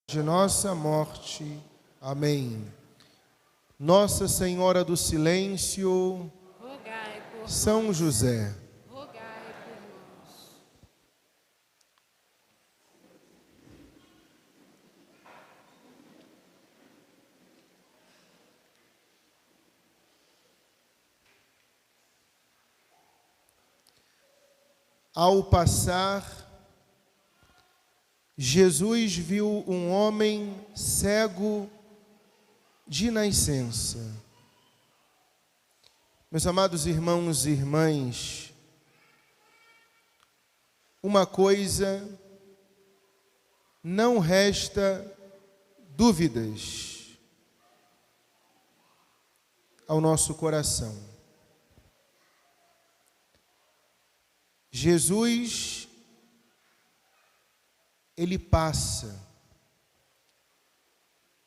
de nossa morte. Amém. Nossa Senhora do Silêncio, rogai por São nós. José. Rogai por nós. Ao passar, Jesus viu um homem cego de nascença. Meus amados irmãos e irmãs, uma coisa não resta dúvidas ao nosso coração. Jesus, Ele passa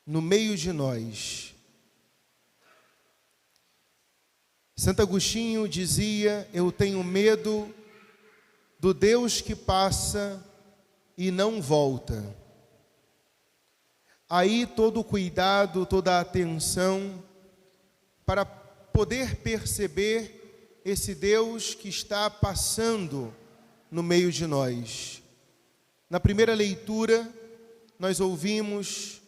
no meio de nós. Santo Agostinho dizia: eu tenho medo do Deus que passa e não volta. Aí todo o cuidado, toda a atenção para poder perceber esse Deus que está passando no meio de nós. Na primeira leitura, nós ouvimos: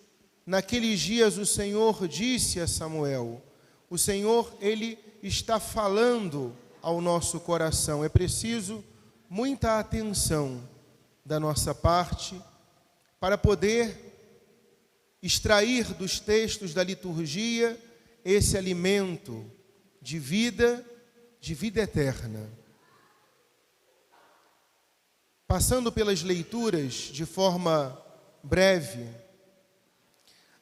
naqueles dias o Senhor disse a Samuel. O Senhor, Ele está falando ao nosso coração. É preciso muita atenção da nossa parte para poder extrair dos textos da liturgia esse alimento de vida eterna. Passando pelas leituras de forma breve,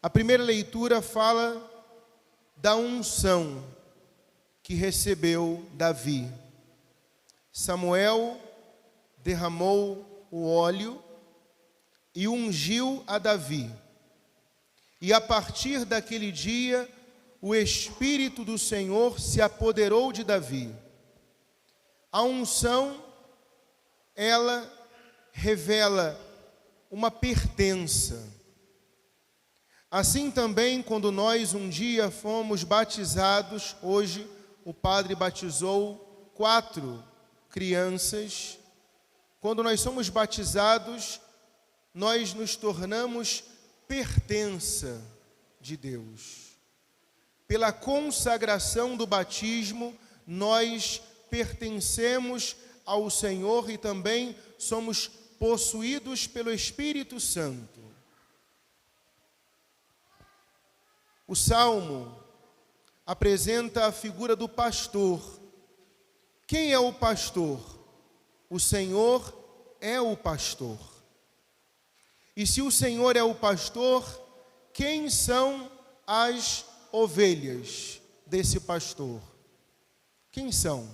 a primeira leitura fala da unção que recebeu Davi. Samuel derramou o óleo e ungiu a Davi. E a partir daquele dia, o Espírito do Senhor se apoderou de Davi. A unção, ela revela uma pertença. Assim também, quando nós um dia fomos batizados, hoje o padre batizou 4 crianças. Quando nós somos batizados, nós nos tornamos pertença de Deus. Pela consagração do batismo, nós pertencemos ao Senhor e também somos possuídos pelo Espírito Santo. O Salmo apresenta a figura do pastor. Quem é o pastor? O Senhor é o pastor. E se o Senhor é o pastor, quem são as ovelhas desse pastor? Quem são?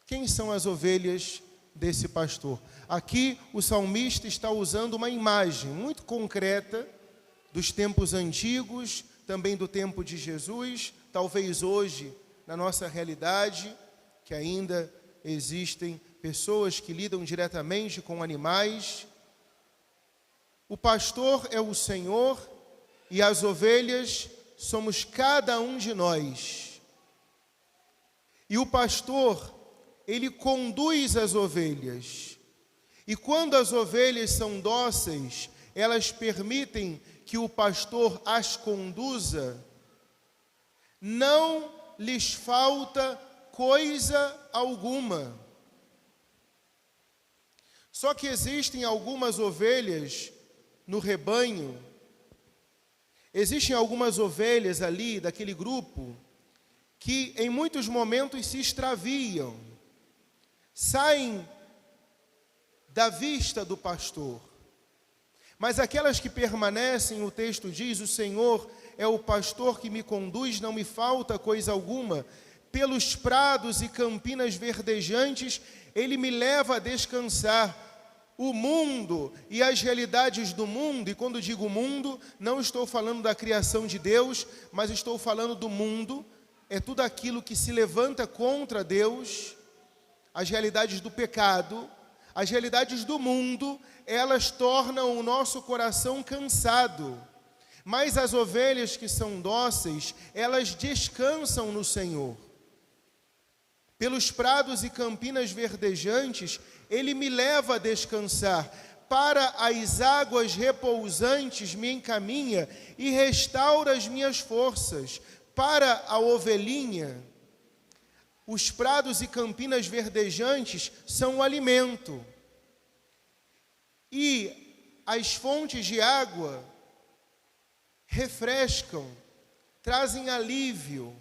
Quem são as ovelhas desse pastor? Aqui o salmista está usando uma imagem muito concreta dos tempos antigos, também do tempo de Jesus, talvez hoje, na nossa realidade, que ainda existem pessoas que lidam diretamente com animais. O pastor é o Senhor e as ovelhas somos cada um de nós. E o pastor, ele conduz as ovelhas. E quando as ovelhas são dóceis, elas permitem que o pastor as conduza, não lhes falta coisa alguma. Só que existem algumas ovelhas no rebanho, existem algumas ovelhas ali daquele grupo que em muitos momentos se extraviam, saem da vista do pastor. Mas aquelas que permanecem, o texto diz: o Senhor é o pastor que me conduz, não me falta coisa alguma. Pelos prados e campinas verdejantes, Ele me leva a descansar. O mundo e as realidades do mundo, e quando digo mundo, não estou falando da criação de Deus, mas estou falando do mundo, é tudo aquilo que se levanta contra Deus, as realidades do pecado, As realidades do mundo, elas tornam o nosso coração cansado. Mas as ovelhas que são dóceis, elas descansam no Senhor. Pelos prados e campinas verdejantes, Ele me leva a descansar. Para as águas repousantes me encaminha e restaura as minhas forças. Para a ovelhinha, os prados e campinas verdejantes são o alimento. E as fontes de água refrescam, trazem alívio.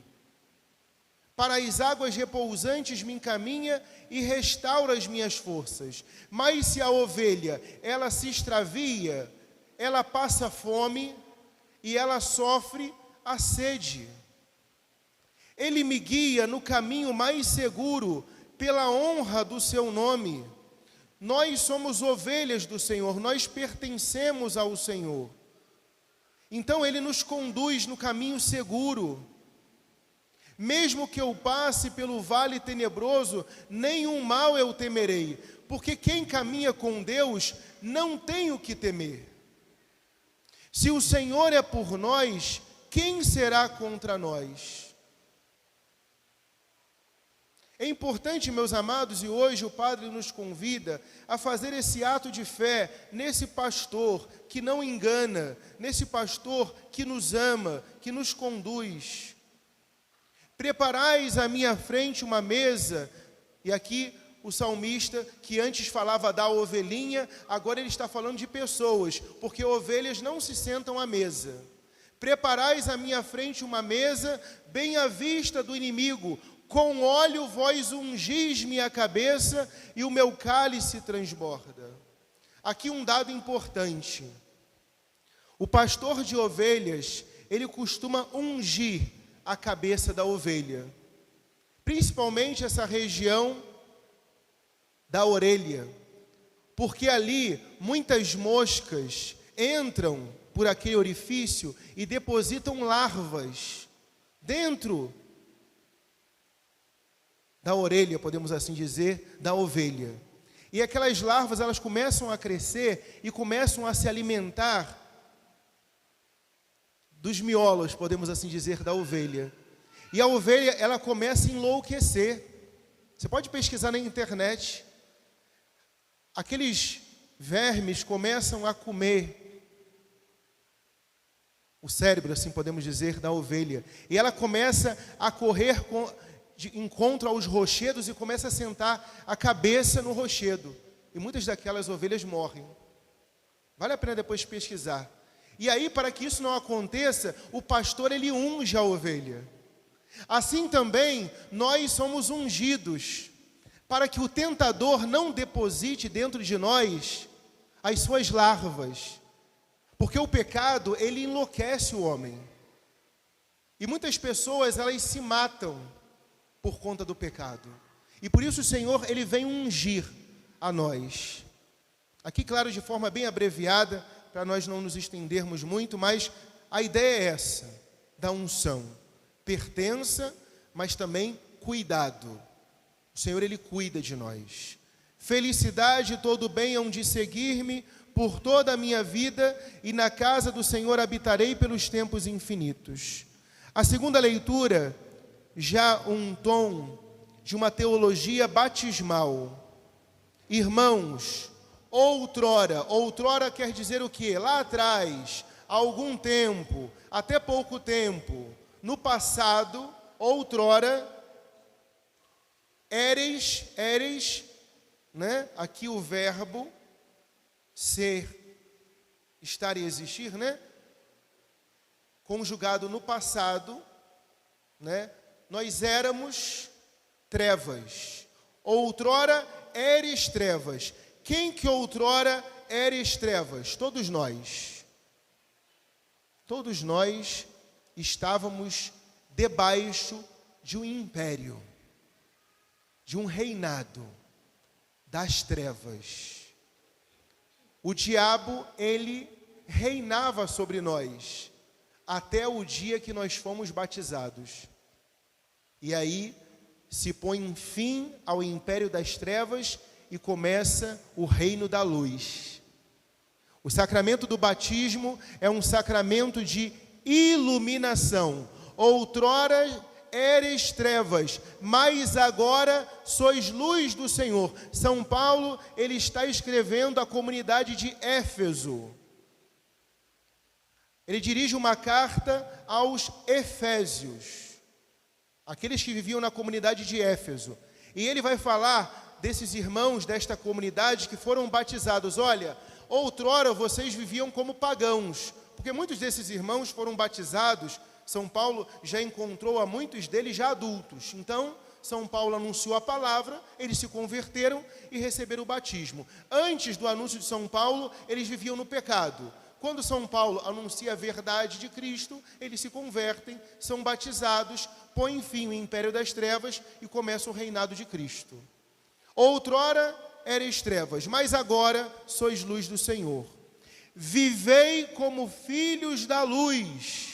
Para as águas repousantes me encaminha e restaura as minhas forças. Mas se a ovelha, ela se extravia, ela passa fome e ela sofre a sede. Ele me guia no caminho mais seguro, pela honra do seu nome. Nós somos ovelhas do Senhor, nós pertencemos ao Senhor. Então Ele nos conduz no caminho seguro. Mesmo que eu passe pelo vale tenebroso, nenhum mal eu temerei, porque quem caminha com Deus não tem o que temer. Se o Senhor é por nós, quem será contra nós? É importante, meus amados, e hoje o Padre nos convida a fazer esse ato de fé nesse pastor que não engana, nesse pastor que nos ama, que nos conduz. Preparais à minha frente uma mesa, e aqui o salmista, que antes falava da ovelhinha, agora ele está falando de pessoas, porque ovelhas não se sentam à mesa. Preparais à minha frente uma mesa, bem à vista do inimigo, com óleo vós ungis-me a cabeça, e o meu cálice transborda. Aqui um dado importante. O pastor de ovelhas, ele costuma ungir a cabeça da ovelha, principalmente essa região da orelha, porque ali muitas moscas entram por aquele orifício e depositam larvas dentro da orelha, podemos assim dizer, da ovelha. E aquelas larvas, elas começam a crescer e começam a se alimentar dos miolos, podemos assim dizer, da ovelha. E a ovelha, ela começa a enlouquecer. Você pode pesquisar na internet. Aqueles vermes começam a comer o cérebro, assim podemos dizer, da ovelha. E ela começa a correr de encontro aos rochedos e começa a sentar a cabeça no rochedo. E muitas daquelas ovelhas morrem. Vale a pena depois pesquisar. E aí, para que isso não aconteça, o pastor, ele unge a ovelha. Assim também, nós somos ungidos, para que o tentador não deposite dentro de nós as suas larvas. Porque o pecado, ele enlouquece o homem. E muitas pessoas, elas se matam por conta do pecado. E por isso o Senhor, Ele vem ungir a nós. Aqui, claro, de forma bem abreviada, para nós não nos estendermos muito, mas a ideia é essa, da unção. Pertença, mas também cuidado. O Senhor, Ele cuida de nós. Felicidade e todo bem hão de seguir-me por toda a minha vida, e na casa do Senhor habitarei pelos tempos infinitos. A segunda leitura, já um tom de uma teologia batismal. Irmãos, outrora quer dizer o quê? Lá atrás, há algum tempo, até pouco tempo, no passado, outrora, éreis, né? Aqui o verbo ser, estar e existir, né? Conjugado no passado, né? Nós éramos trevas. Outrora eres trevas. Quem que outrora eres trevas? Todos nós. Todos nós estávamos debaixo de um império, de um reinado das trevas. O diabo, ele reinava sobre nós até o dia que nós fomos batizados. E aí se põe um fim ao império das trevas e começa o reino da luz. O sacramento do batismo é um sacramento de iluminação. Outrora eres trevas, mas agora sois luz do Senhor. São Paulo, ele está escrevendo à comunidade de Éfeso. Ele dirige uma carta aos Efésios, aqueles que viviam na comunidade de Éfeso. E ele vai falar desses irmãos desta comunidade que foram batizados. Olha, outrora vocês viviam como pagãos, porque muitos desses irmãos foram batizados. São Paulo já encontrou a muitos deles já adultos. Então, São Paulo anunciou a palavra, eles se converteram e receberam o batismo. Antes do anúncio de São Paulo, eles viviam no pecado. Quando São Paulo anuncia a verdade de Cristo, eles se convertem, são batizados, põem fim ao império das trevas e começa o reinado de Cristo. Outrora eres trevas, mas agora sois luz do Senhor. Vivei como filhos da luz.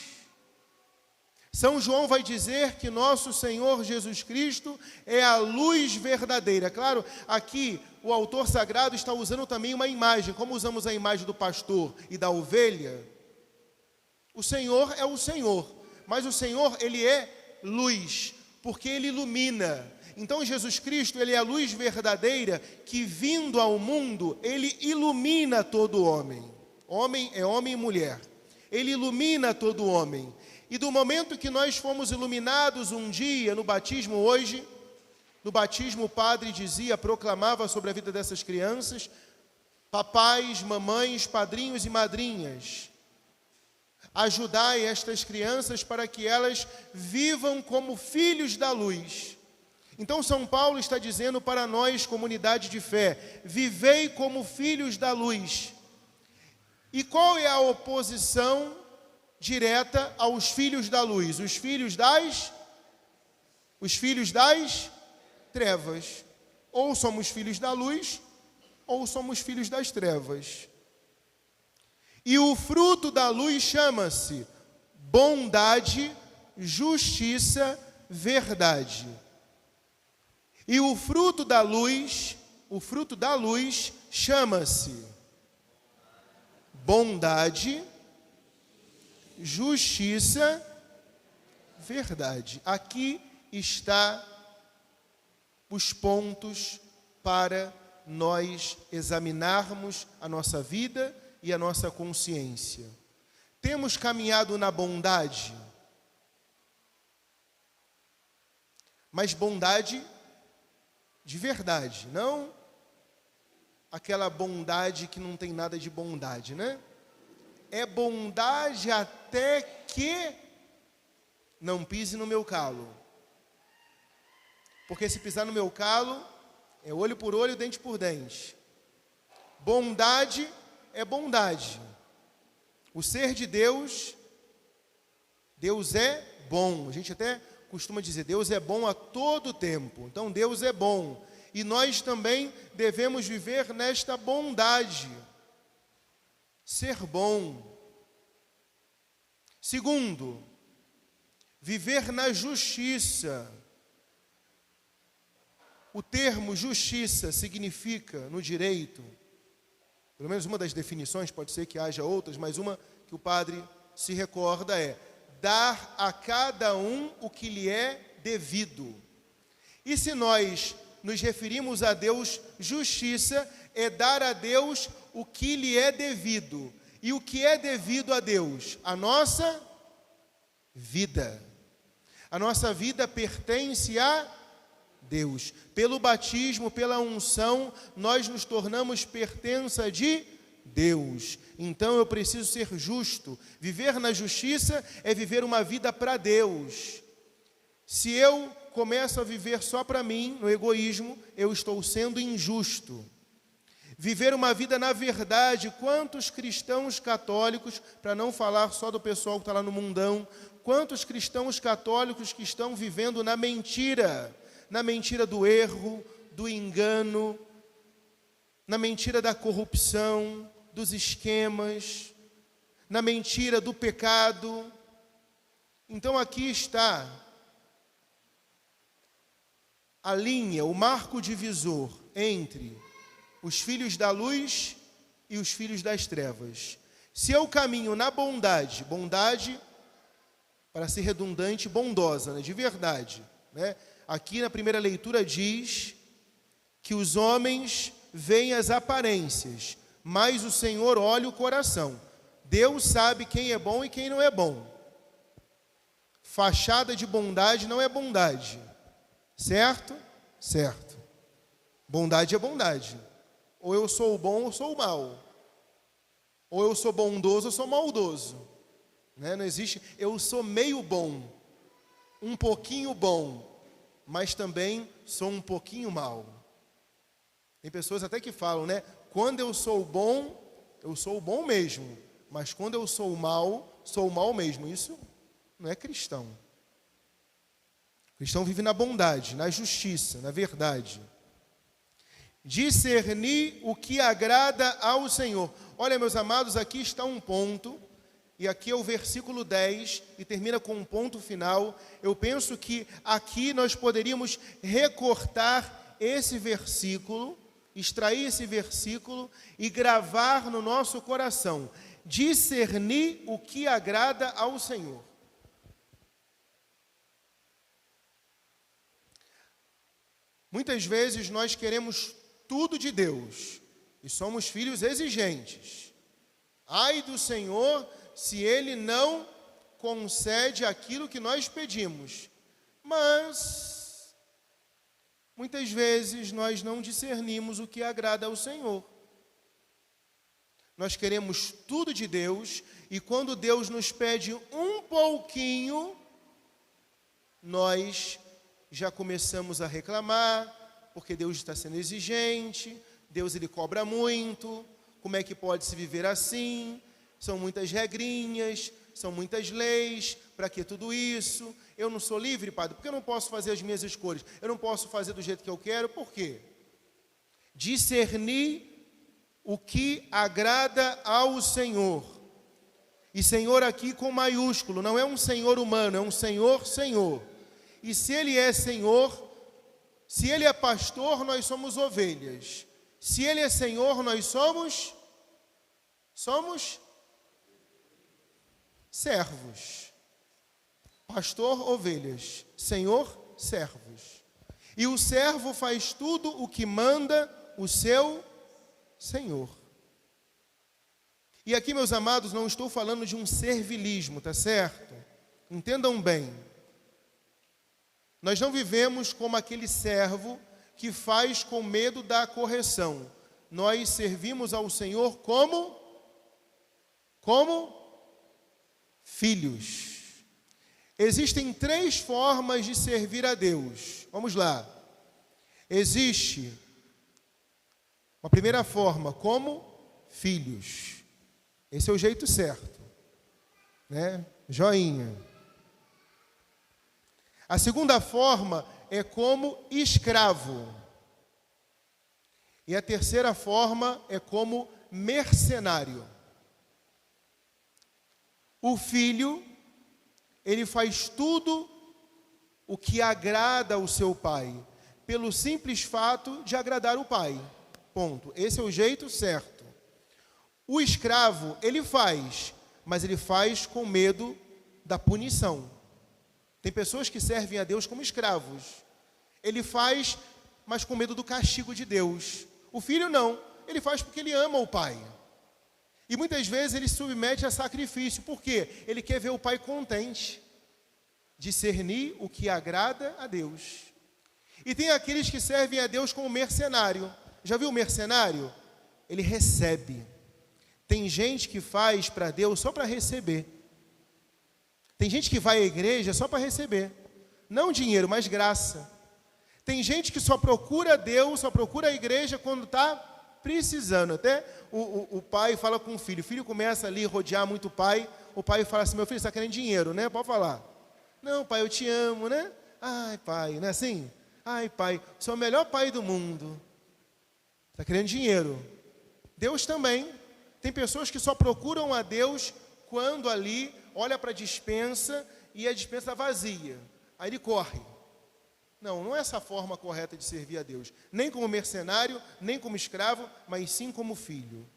São João vai dizer que nosso Senhor Jesus Cristo é a luz verdadeira. Claro, aqui o autor sagrado está usando também uma imagem, como usamos a imagem do pastor e da ovelha. O Senhor é o Senhor, mas o Senhor, ele é luz, porque ele ilumina. Então Jesus Cristo, ele é a luz verdadeira que, vindo ao mundo, ele ilumina todo homem. Homem é homem e mulher. Ele ilumina todo homem. E do momento que nós fomos iluminados um dia no batismo hoje, no batismo o padre dizia, proclamava sobre a vida dessas crianças, papais, mamães, padrinhos e madrinhas, ajudai estas crianças para que elas vivam como filhos da luz. Então São Paulo está dizendo para nós, comunidade de fé, vivei como filhos da luz. E qual é a oposição direta aos filhos da luz? Os filhos das trevas. Ou somos filhos da luz, ou somos filhos das trevas. E o fruto da luz chama-se bondade, justiça, verdade. E o fruto da luz chama-se bondade, justiça, verdade. Aqui está os pontos para nós examinarmos a nossa vida e a nossa consciência. Temos caminhado na bondade, mas bondade de verdade, não aquela bondade que não tem nada de bondade, né? É bondade até que não pise no meu calo. Porque se pisar no meu calo, é olho por olho, dente por dente. Bondade é bondade. O ser de Deus, Deus é bom. A gente até costuma dizer, Deus é bom a todo tempo. Então Deus é bom. E nós também devemos viver nesta bondade. Ser bom. Segundo, viver na justiça. O termo justiça significa, no direito, pelo menos uma das definições, pode ser que haja outras, mas uma que o padre se recorda é dar a cada um o que lhe é devido. E se nós nos referimos a Deus, justiça é dar a Deus o que lhe é devido. E o que é devido a Deus? A nossa vida. A nossa vida pertence a Deus. Pelo batismo, pela unção, nós nos tornamos pertença de Deus. Então eu preciso ser justo. Viver na justiça é viver uma vida para Deus. Se eu começo a viver só para mim, no egoísmo, eu estou sendo injusto. Viver uma vida na verdade, quantos cristãos católicos, para não falar só do pessoal que está lá no mundão, quantos cristãos católicos que estão vivendo na mentira do erro, do engano, na mentira da corrupção, dos esquemas, na mentira do pecado. Então aqui está a linha, o marco divisor entre os filhos da luz e os filhos das trevas. Se eu caminho na bondade, bondade, para ser redundante, bondosa, né, de verdade, né? Aqui na primeira leitura diz que os homens veem as aparências, mas o Senhor olha o coração. Deus sabe quem é bom e quem não é bom. Fachada de bondade não é bondade. Certo? Certo. Bondade é bondade. Ou eu sou o bom ou sou o mal. Ou eu sou bondoso ou sou maldoso. Né? Não existe, eu sou meio bom, um pouquinho bom, mas também sou um pouquinho mal. Tem pessoas até que falam, né? Quando eu sou o bom mesmo. Mas quando eu sou o mal mesmo. Isso não é cristão. O cristão vive na bondade, na justiça, na verdade. Discernir o que agrada ao Senhor. Olha, meus amados, aqui está um ponto, e aqui é o versículo 10, e termina com um ponto final. Eu penso que aqui nós poderíamos recortar esse versículo, extrair esse versículo e gravar no nosso coração. Discernir o que agrada ao Senhor. Muitas vezes nós queremos tudo de Deus e somos filhos exigentes. Ai do Senhor se Ele não concede aquilo que nós pedimos. Mas muitas vezes nós não discernimos o que agrada ao Senhor. Nós queremos tudo de Deus e quando Deus nos pede um pouquinho, nós já começamos a reclamar, porque Deus está sendo exigente, Deus ele cobra muito, como é que pode se viver assim? São muitas regrinhas, são muitas leis, para que tudo isso? Eu não sou livre, Padre, porque eu não posso fazer as minhas escolhas, eu não posso fazer do jeito que eu quero, por quê? Discernir o que agrada ao Senhor. E Senhor aqui com maiúsculo, não é um Senhor humano, é um Senhor, Senhor. E se Ele é Senhor, se Ele é pastor, nós somos ovelhas. Se Ele é Senhor, nós somos servos. Pastor, ovelhas. Senhor, servos. E o servo faz tudo o que manda o seu Senhor. E aqui, meus amados, não estou falando de um servilismo, tá certo? Entendam bem. Nós não vivemos como aquele servo que faz com medo da correção. Nós servimos ao Senhor como filhos. Existem 3 formas de servir a Deus. Vamos lá. Existe uma primeira forma, como filhos. Esse é o jeito certo, né? Joinha. A segunda forma é como escravo. E a terceira forma é como mercenário. O filho, ele faz tudo o que agrada ao seu pai, pelo simples fato de agradar o pai. Ponto. Esse é o jeito certo. O escravo, ele faz, mas ele faz com medo da punição. Tem pessoas que servem a Deus como escravos. Ele faz, mas com medo do castigo de Deus. O filho não, ele faz porque ele ama o pai. E muitas vezes ele se submete a sacrifício. Por quê? Ele quer ver o pai contente. Discernir o que agrada a Deus. E tem aqueles que servem a Deus como mercenário. Já viu o mercenário? Ele recebe. Tem gente que faz para Deus só para receber. Tem gente que vai à igreja só para receber. Não dinheiro, mas graça. Tem gente que só procura Deus, só procura a igreja quando está precisando. Até o pai fala com o filho começa ali a rodear muito o pai fala assim, meu filho, você está querendo dinheiro, né? Pode falar. Não, pai, eu te amo, né? Ai, pai, não é assim? Ai, pai, você é o melhor pai do mundo. Está querendo dinheiro. Deus também. Tem pessoas que só procuram a Deus quando ali olha para a despensa e a despensa vazia. Aí ele corre. Não, não é essa a forma correta de servir a Deus. Nem como mercenário, nem como escravo, mas sim como filho.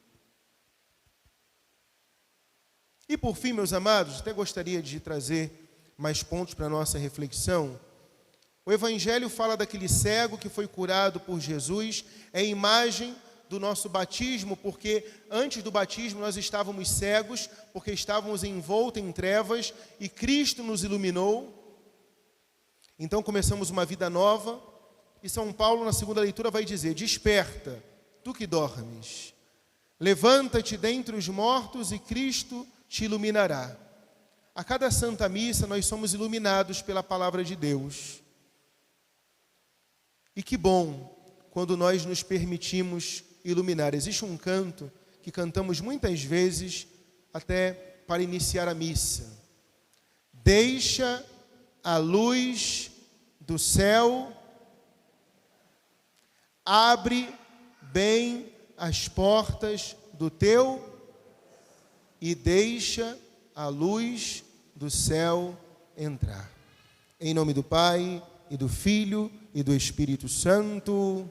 E por fim, meus amados, até gostaria de trazer mais pontos para a nossa reflexão. O Evangelho fala daquele cego que foi curado por Jesus, é a imagem do nosso batismo, porque antes do batismo nós estávamos cegos, porque estávamos envoltos em trevas e Cristo nos iluminou. Então começamos uma vida nova e São Paulo na segunda leitura vai dizer: desperta, tu que dormes, levanta-te dentre os mortos e Cristo te iluminará. A cada Santa Missa nós somos iluminados pela palavra de Deus. E que bom quando nós nos permitimos iluminar. Existe um canto que cantamos muitas vezes até para iniciar a missa. Deixa a luz do céu, abre bem as portas do teu e deixa a luz do céu entrar. Em nome do Pai, e do Filho, e do Espírito Santo.